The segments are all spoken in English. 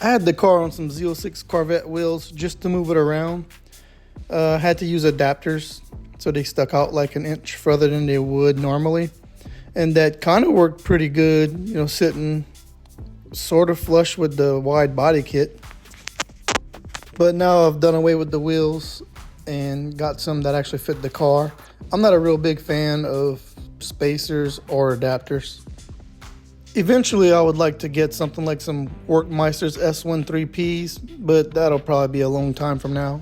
I had the car on some Z06 Corvette wheels just to move it around. Had to use adapters so they stuck out like an inch further than they would normally. And that kind of worked pretty good, you know, sitting sort of flush with the wide body kit. But now I've done away with the wheels and got some that actually fit the car. I'm not a real big fan of spacers or adapters. Eventually I would like to get something like some Workmeister's S13Ps, but that'll probably be a long time from now.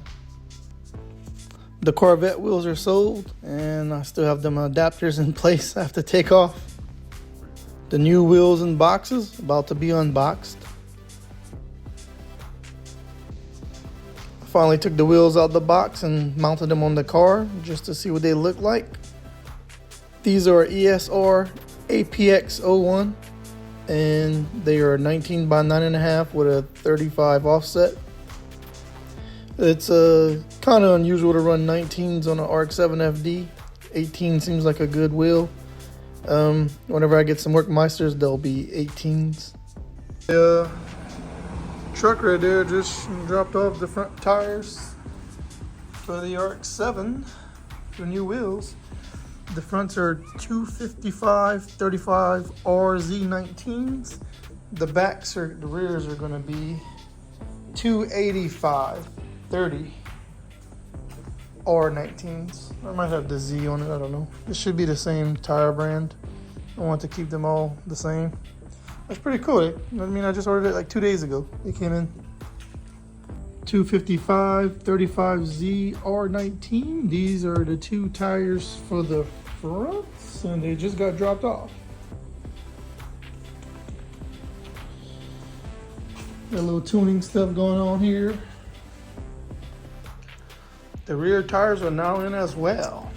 The Corvette wheels are sold and I still have them adapters in place I have to take off. The new wheels and boxes about to be unboxed. I finally took the wheels out of the box and mounted them on the car just to see what they look like. These are ESR APX01 and they are 19 by 9.5 with a 35 offset. It's kind of unusual to run 19s on an RX-7 FD. 18 seems like a good wheel. Whenever I get some Workmeisters, they'll be 18s. The truck right there just dropped off the front tires for the RX-7 for new wheels. The fronts are 255 35 RZ19s. The rears are going to be 285 30 R19s. I might have the Z on it, I don't know. This should be the same tire brand. I want to keep them all the same. That's pretty cool. I mean, I just ordered it like 2 days ago. It came in 255 35 Z R19. These are the two tires for the fronts and they just got dropped off. Got a little tuning stuff going on here. The rear tires are now in as well.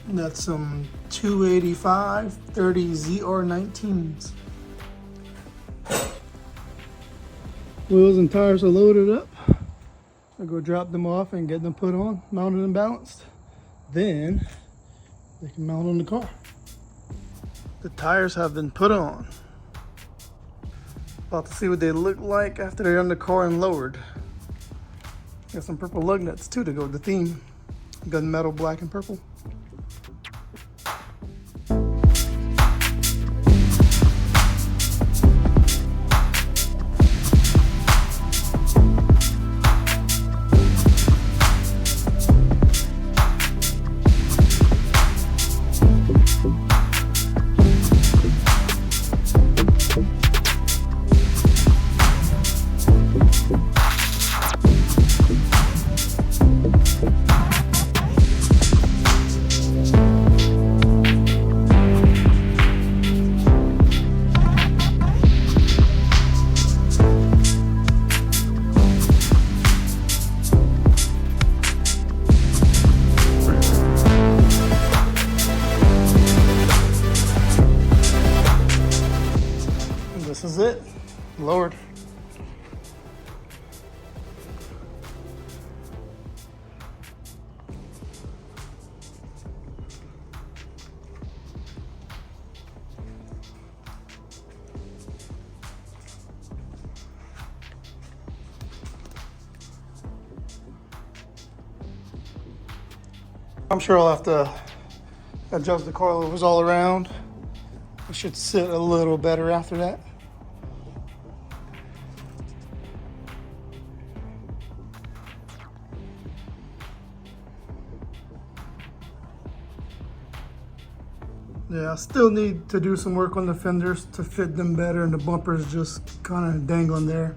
That's some 285 30 ZR19s. Wheels and tires are loaded up. I'll go drop them off and get them put on, mounted and balanced. Then they can mount on the car. The tires have been put on. About to see what they look like after they're on the car and lowered. Got some purple lug nuts too to go with the theme. Gunmetal black and purple. This is it, lowered. I'm sure I'll have to adjust the coilovers all around. It should sit a little better after that. Yeah, I still need to do some work on the fenders to fit them better, and the bumpers just kind of dangling there.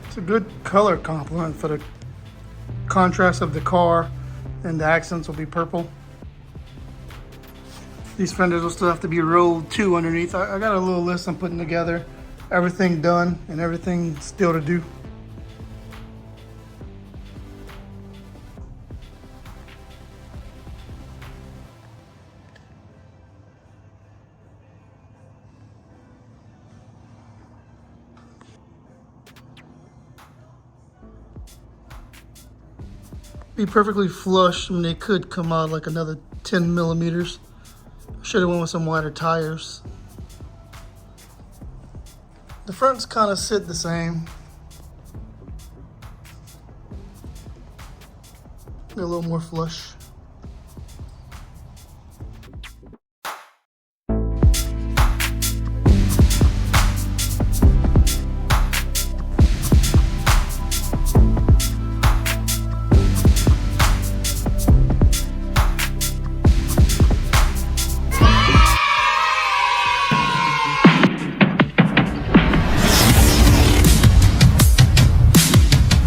It's a good color complement for the contrast of the car, and the accents will be purple. These fenders will still have to be rolled too underneath. I got a little list I'm putting together. Everything done and everything still to do. be perfectly flush. I mean, they could come out like another 10 millimeters. Should have went with some wider tires. The fronts kind of sit the same. They're a little more flush.